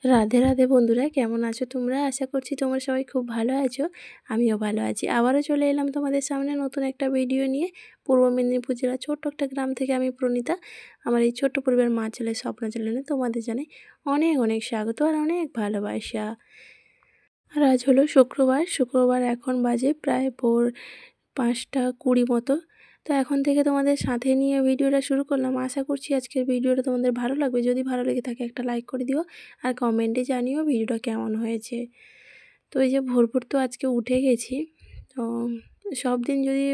রাধে রাধে বন্ধুরা, কেমন আছো তোমরা? আশা করছি তোমরা সবাই খুব ভালো আছো। আমিও ভালো আছি। আবারও চলে এলাম তোমাদের সামনে নতুন একটা ভিডিও নিয়ে। পূর্ব মেদিনীপুর জেলার ছোট্ট একটা গ্রাম থেকে আমি প্রণীতা। আমার এই ছোট্ট পরিবার মা ছেলে স্বপ্ন চ্যানেলে তোমাদের জানাই অনেক অনেক স্বাগত আর অনেক ভালোবাসা। আর আজ হলো শুক্রবার এখন বাজে প্রায় ভোর 5:20 মতো। তো এখন থেকে তোমাদের সাথে নিয়ে ভিডিওটা শুরু করলাম। আশা করছি আজকের ভিডিওটা তোমাদের ভালো লাগবে। যদি ভালো লেগে থাকে একটা লাইক করে দিও আর কমেন্টে জানিও ভিডিওটা কেমন হয়েছে। তো এই যে ভোর তো আজকে উঠে গেছি। তো সব দিন যদি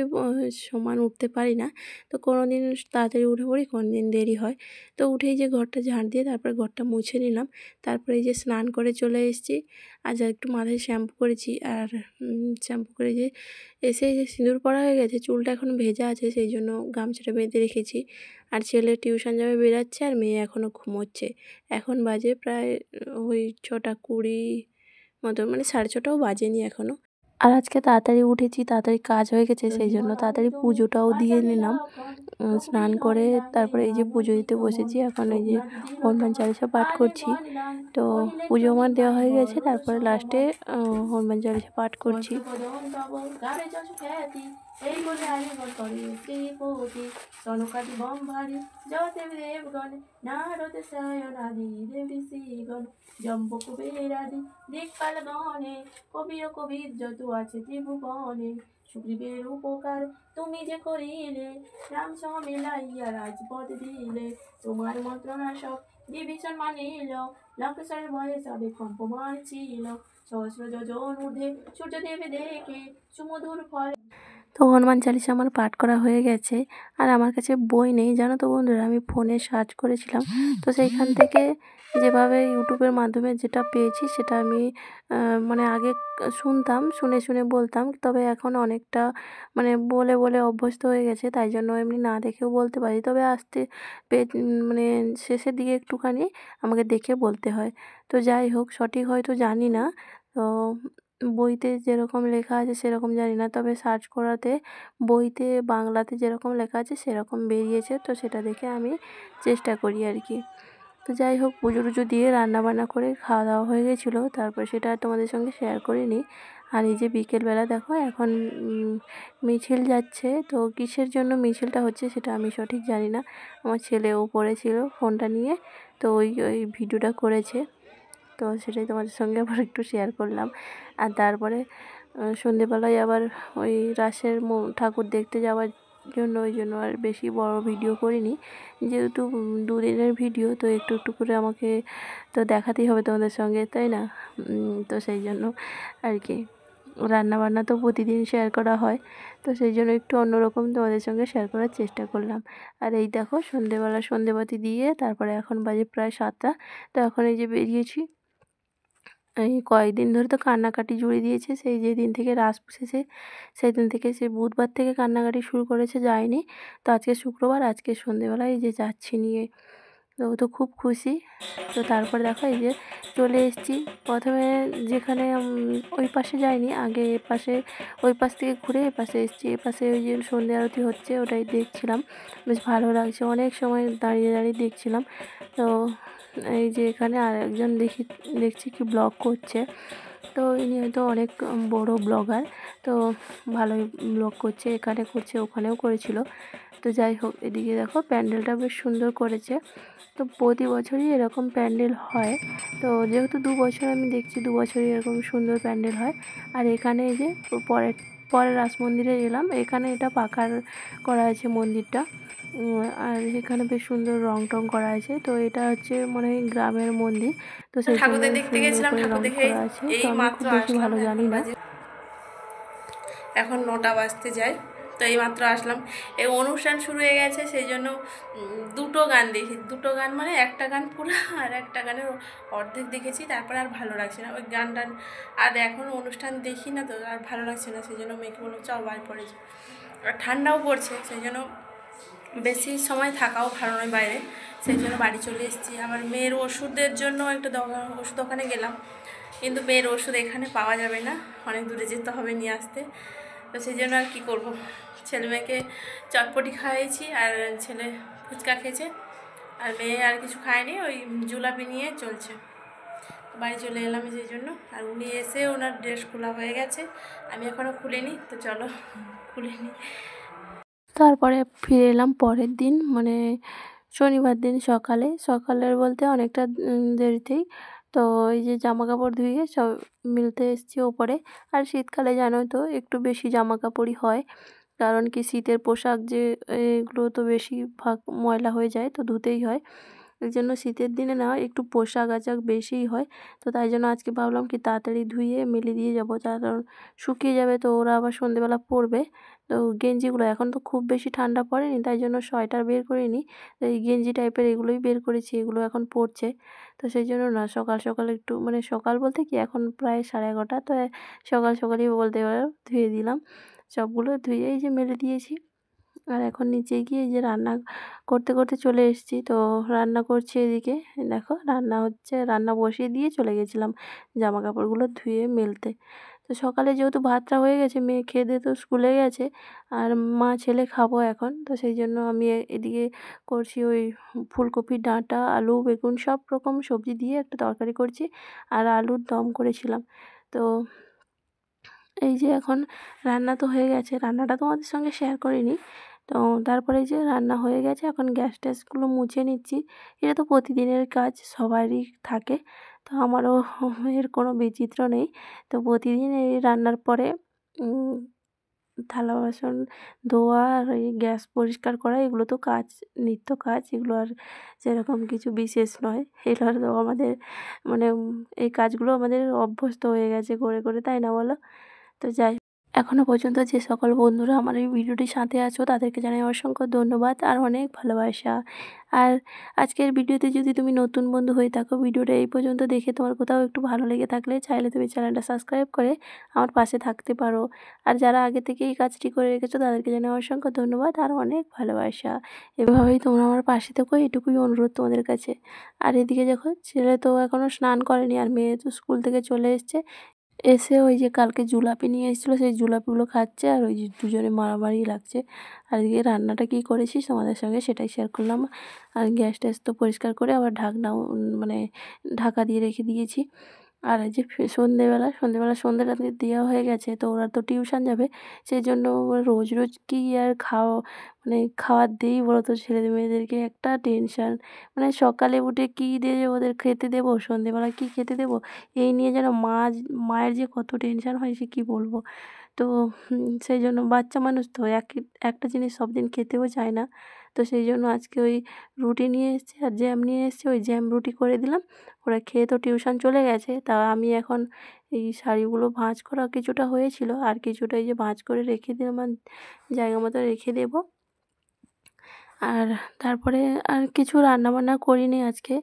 সমান উঠতে পারি না, তো কোনো দিন তাড়াতাড়ি উঠে পড়ি, কোনো দিন দেরি হয়। তো উঠেই যে ঘরটা ঝাড় দিয়ে তারপরে ঘরটা মুছে নিলাম। তারপরে এই যে স্নান করে চলে এসেছি। আর যা একটু মাথায় শ্যাম্পু করেছি আর শ্যাম্পু করে যে এসে এই যে সিঁদুর পরা হয়ে গেছে, চুলটা এখন ভেজা আছে সেই জন্য গামছাটা বেঁধে রেখেছি। আর ছেলে টিউশন যাবে বেরাচ্ছে আর মেয়ে এখনও ঘুমোচ্ছে। এখন বাজে প্রায় ওই 6:20 মতো, মানে 6:30টাও বাজেনি এখনও। আর আজকে তাড়াতাড়ি উঠেছি, তাড়াতাড়ি কাজ হয়ে গেছে সেই জন্য তাড়াতাড়ি পুজোটাও দিয়ে নিলাম। স্নান করে তারপরে এই যে পুজো দিতে বসেছি। এখন এই যে হনুমান চালিসা পাঠ করছি। তো পুজো আমার দেওয়া হয়ে গেছে, তারপরে লাস্টে হনুমান চালিসা পাঠ করছি। জম্বকুবেরাদি দিকপাল গণে কবির কবির যত আছে ত্রিভুবনে, সুগ্রীবের উপকার তুমি যে করিলে, রাম সঙ্গ মিলাইয়া রাজপথ দিলে, তোমার মন্ত্রণা সব বিভীষণ মানিল, লঙ্কেশ্বরের ভয়ে সবে কম্পমান ছিল, সহস্র যোজন ঊর্ধ্বে সূর্যদেব দেখে সুমধুর ফল। তো হনুমান চালিসা আমার পাঠ করা হয়ে গেছে। আর আমার কাছে বই নেই জানো তো বন্ধুরা, আমি ফোনে সার্চ করেছিলাম। তো সেইখান থেকে যেভাবে ইউটিউবের মাধ্যমে যেটা পেয়েছি সেটা আমি মানে আগে শুনতাম, শুনে শুনে বলতাম। তবে এখন অনেকটা মানে বলে বলে অভ্যস্ত হয়ে গেছে, তাই জন্য এমনি না দেখেও বলতে পারি। তবে মানে শেষের দিকে একটুখানি আমাকে দেখে বলতে হয়। তো যাই হোক, সঠিক হয়তো জানি না। তো বইতে যেরকম লেখা আছে সেরকম জানি না, তবে সার্চ করাতে বইতে বাংলাতে যেরকম লেখা আছে সেরকম বেরিয়েছে, তো সেটা দেখে আমি চেষ্টা করি আর কি। তো যাই হোক, পুজো টুজো দিয়ে রান্নাবান্না করে খাওয়া দাওয়া হয়ে গেছিলো, তারপর সেটা তোমাদের সঙ্গে শেয়ার করিনি। আর এই যে বিকেলবেলা দেখো এখন মিছিল যাচ্ছে। তো কিসের জন্য মিছিলটা হচ্ছে সেটা আমি সঠিক জানি না। আমার ছেলেও পড়েছিল ফোনটা নিয়ে, তো ওই ভিডিওটা করেছে। তো সেটাই তোমাদের সঙ্গে আবার একটু শেয়ার করলাম। আর তারপরে সন্ধেবেলায় আবার ওই রাসের ঠাকুর দেখতে যাওয়ার জন্য, ওই জন্য আর বেশি বড় ভিডিও করিনি, যেহেতু 2 দিনের ভিডিও, তো একটু একটু করে আমাকে তো দেখাতেই হবে তোমাদের সঙ্গে, তাই না? তো সেই জন্য আর কি, রান্নাবান্না তো প্রতিদিন শেয়ার করা হয়, তো সেই জন্য একটু অন্যরকম তোমাদের সঙ্গে শেয়ার করার চেষ্টা করলাম। আর এই দেখো সন্ধেবেলা সন্ধেবাতি দিয়ে তারপরে এখন বাজে প্রায় 7টা। তো এখন এই যে বেরিয়েছি। এই কয়েকদিন ধরে তো কান্নাকাটি জুড়ে দিয়েছে, সেই যেদিন থেকে রাস বসেছে সেই দিন থেকে, সে বুধবার থেকে কান্নাকাটি শুরু করেছে, যায়নি। তো আজকে শুক্রবার, আজকে সন্ধেবেলায় এই যে যাচ্ছি নিয়ে, তো ও তো খুব খুশি। তো তারপরে দেখো এই যে চলে এসেছি। প্রথমে যেখানে ওই পাশে যাইনি, আগে এ পাশে, ওই পাশ থেকে ঘুরে এ পাশে এসেছি। এ পাশে ওই যে সন্ধে আরতি হচ্ছে ওটাই দেখছিলাম, বেশ ভালো লাগছে, অনেক সময় দাঁড়িয়ে দাঁড়িয়ে দেখছিলাম। তো এই যে এখানে আর একজন দেখছি কি ব্লগ করছে। তো ইনি হয়তো অনেক বড় ব্লগার, তো ভালোই ব্লগ করছে, এখানে করছে ওখানেও করেছিল। তো যাই হোক, এদিকে দেখো প্যান্ডেলটা বেশ সুন্দর করেছে। তো প্রতি বছরই এরকম প্যান্ডেল হয়। তো যেহেতু 2 বছর আমি দেখছি, 2 বছরই এরকম সুন্দর প্যান্ডেল হয়। আর এখানে এই যে পরের রাস মন্দিরে এলাম, এখানে এটা পাকার করা আছে মন্দিরটা। আর এখানে বেশ সুন্দর রং টং করা আছে। তো এটা হচ্ছে মনে হয় গ্রামের মন্দির, তো সেই জন্য সুন্দর করে রং করা আছে। তো আমি খুব বেশি ভালো জানি না। এখন 9টা বাজতে যায়। তো এইমাত্র আসলাম, এই অনুষ্ঠান শুরু হয়ে গেছে, সেই জন্য 2টো গান দেখি, 2টো গান মানে একটা গান পুরো আর একটা গানের অর্ধেক দেখেছি, তারপরে আর ভালো লাগছে না ওই গান টান। আর এখন অনুষ্ঠান দেখি না তো আর ভালো লাগছে না, সেই জন্য মেয়েকে বললাম চল বাড়ি পড়েছে। আর ঠান্ডাও পড়ছে, সেই জন্য বেশি সময় থাকাও ভালো নয় বাইরে, সেই জন্য বাড়ি চলে এসেছি। আবার মেয়ের ওষুধের জন্য একটা ওষুধ দোকানে গেলাম, কিন্তু মেয়ের ওষুধ এখানে পাওয়া যাবে না, অনেক দূরে যেতে হবে নিয়ে আসতে। তো সেই জন্য আর কী করবো, ছেলে মেয়েকে চটপটি খাইয়েছি, আর ছেলে ফুচকা খেয়েছে, আর মেয়ে আর কিছু খায়নি, ওই জুলাপি নিয়ে চলছে। বাড়ি চলে এলাম সেই জন্য। আর উনি এসে ওনার ড্রেস খোলা হয়ে গেছে, আমি এখনও খুলিনি, তো চলো খুলে নিই। তারপরে ফিরে এলাম পরের দিন, মানে শনিবার দিন সকালের বলতে অনেকটা দেরিতেই। তো এই যে জামা কাপড় ধুয়ে সব মিলতে এসেছি ওপরে। আর শীতকালে জানোই তো একটু বেশি জামা কাপড়ই হয়, কারণ কি শীতের পোশাক যে এগুলো তো বেশিরভাগ ময়লা হয়ে যায়, তো ধুতেই হয়। এই জন্য শীতের দিনে না একটু পোশাক আশাক বেশিই হয়। তো তাই জন্য আজকে ভাবলাম কি তাড়াতাড়ি ধুয়ে মেলে দিয়ে যাবো, কারণ শুকিয়ে যাবে তো ওরা আবার সন্ধেবেলা পরবে। তো গেঞ্জিগুলো এখন তো খুব বেশি ঠান্ডা পড়েনি, তাই জন্য সোয়েটার বের করিনি, তো এই গেঞ্জি টাইপের এগুলোই বের করেছি, এগুলো এখন পরছে। তো সেই জন্য না সকাল সকাল একটু, মানে সকাল বলতে কি এখন প্রায় 11:30, তো সকাল সকালই বলতে পারো ধুয়ে দিলাম। সবগুলো ধুয়ে এই যে মেলে দিয়েছি। আর এখন নিচে গিয়ে এই যে রান্না করতে করতে চলে এসেছি। তো রান্না করছি এদিকে, দেখো রান্না হচ্ছে, রান্না বসিয়ে দিয়ে চলে গেছিলাম জামা কাপড়গুলো ধুয়ে মেলতে। তো সকালে যেহেতু ভাতটা হয়ে গেছে, মেয়ে খেয়ে দিয়ে তো স্কুলে গেছে, আর মা ছেলে খাবো এখন, তো সেই জন্য আমি এদিকে করছি ওই ফুলকপি ডাঁটা আলু বেগুন সব রকম সবজি দিয়ে একটা তরকারি করছি, আর আলুর দম করেছিলাম। তো এই যে এখন রান্না তো হয়ে গেছে, রান্নাটা তোমাদের সঙ্গে শেয়ার করিনি। তো তারপরে এই যে রান্না হয়ে গেছে, এখন গ্যাস ট্যাসগুলো মুছে নিচ্ছি। এটা তো প্রতিদিনের কাজ, সবারই থাকে, তো আমারও এর কোনো বিচিত্র নেই। তো প্রতিদিন এই রান্নার পরে উম থালা বাসন ধোয়া আর এই গ্যাস পরিষ্কার করা, এগুলো তো কাজ, নিত্য কাজ, এগুলো আর সেরকম কিছু বিশেষ নয়। এগুলো তো আমাদের মানে এই কাজগুলো আমাদের অভ্যস্ত হয়ে গেছে করে করে, তাই না বলো? তো যাই, এখনও পর্যন্ত যে সকল বন্ধুরা আমার এই ভিডিওটির সাথে আছো তাদেরকে জানাই অসংখ্য ধন্যবাদ আর অনেক ভালোবাসা। আর আজকের ভিডিওতে যদি তুমি নতুন বন্ধু হয়ে থাকো, ভিডিওটা এই পর্যন্ত দেখে তোমার কোথাও একটু ভালো লেগে থাকলে চাইলে তুমি চ্যানেলটা সাবস্ক্রাইব করে আমার পাশে থাকতে পারো। আর যারা আগে থেকে এই কাজটি করে রেখেছো তাদেরকে জানাই অসংখ্য ধন্যবাদ আর অনেক ভালোবাসা। এভাবেই তোমরা আমার পাশে থেকো, এটুকুই অনুরোধ তোমাদের কাছে। আর এদিকে দেখো ছেলে তো এখনও স্নান করেনি, আর মেয়ে তো স্কুল থেকে চলে এসছে। এসে ওই যে কালকে জুলাপি নিয়ে এসেছিলো, সেই জুলাপিগুলো খাচ্ছে, আর ওই যে দুজনে মারামারি লাগছে। আর এদিকে রান্নাটা কী করেছিস তোমাদের সঙ্গে সেটাই শেয়ার করলাম। আর গ্যাস ট্যাস তো পরিষ্কার করে আবার ঢাকনাও মানে ঢাকা দিয়ে রেখে দিয়েছি। আর এই যে সন্ধেবেলা সন্ধেটা দেওয়া হয়ে গেছে, তো ওরা তো টিউশন যাবে, সেই জন্য রোজ রোজ কী আর মানে খাবার দিই বলো তো, ছেলে মেয়েদেরকে একটা টেনশান। মানে সকালে উঠে কী দিয়ে যে ওদের খেতে দেবো, সন্ধেবেলা কী খেতে দেবো, এই নিয়ে যেন মায়ের যে কত টেনশান হয় সে কী বলবো। তো সেই জন্য বাচ্চা মানুষ তো একটা জিনিস সব দিন খেতেও চায় না। তো সেই জন্য আজকে ওই রুটি নিয়ে এসেছি আর জ্যাম নিয়ে এসেছি, ওই জ্যাম রুটি করে দিলাম। ওরা খেয়ে তো টিউশন চলে গেছে, তা আমি এখন এই শাড়িগুলো ভাঁজ করা কিছুটা হয়েছিল, আর কিছুটা এই যে ভাঁজ করে রেখে দিলাম, আর জায়গা মতো রেখে দেবো। আর তারপরে আর কিছু রান্নাবান্না করিনি আজকে।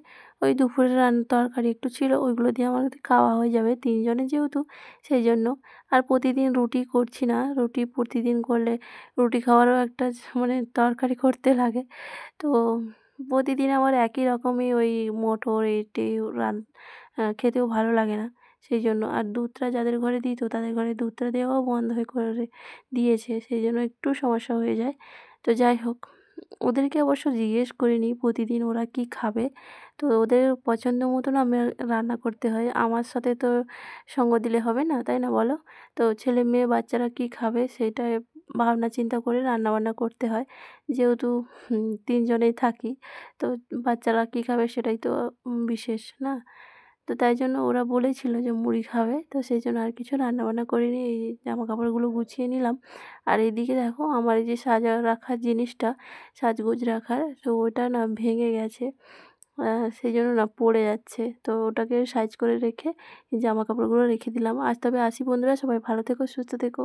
ওই দুপুরের তরকারি একটু ছিল, ওইগুলো দিয়ে আমাদের খাওয়া হয়ে যাবে 3 জনের যেহেতু, সেই জন্য। আর প্রতিদিন রুটি করছি না, রুটি প্রতিদিন করলে রুটি খাওয়ারও একটা মানে তরকারি করতে লাগে। তো প্রতিদিন আমার একই রকমই ওই মটর এঁটে খেতেও ভালো লাগে না, সেই জন্য। আর দুধটা যাদের ঘরে দিত তাদের ঘরে দুধটা দেওয়াও বন্ধ হয়ে করে দিয়েছে, সেই জন্য একটু সমস্যা হয়ে যায়। তো যাই হোক, ওদেরকে অবশ্য জিজ্ঞেস করিনি প্রতিদিন ওরা কী খাবে। তো ওদের পছন্দ মতন আমার রান্না করতে হয়, আমার সাথে তো সঙ্গ দিলে হবে না, তাই না বলো? তো ছেলে মেয়ে বাচ্চারা কী খাবে সেইটাই ভাবনা চিন্তা করে রান্নাবান্না করতে হয়, যেহেতু 3 জনেই থাকি। তো বাচ্চারা কী খাবে সেটাই তো বিশেষ না? তো তাই জন্য ওরা বলেছিল যে মুড়ি খাবে, তো সেই জন্য আর কিছু রান্নাবান্না করিনি, এই জামাকাপড়গুলো গুছিয়ে নিলাম। আর এইদিকে দেখো আমার এই যে সাজা রাখার জিনিসটা, সাজগোজ রাখার, তো ওটা না ভেঙে গেছে, সেই জন্য না পড়ে যাচ্ছে, তো ওটাকে সাইজ করে রেখে এই জামাকাপড়গুলো রেখে দিলাম। আজ তবে আসি বন্ধুরা, সবাই ভালো থেকো সুস্থ থেকো।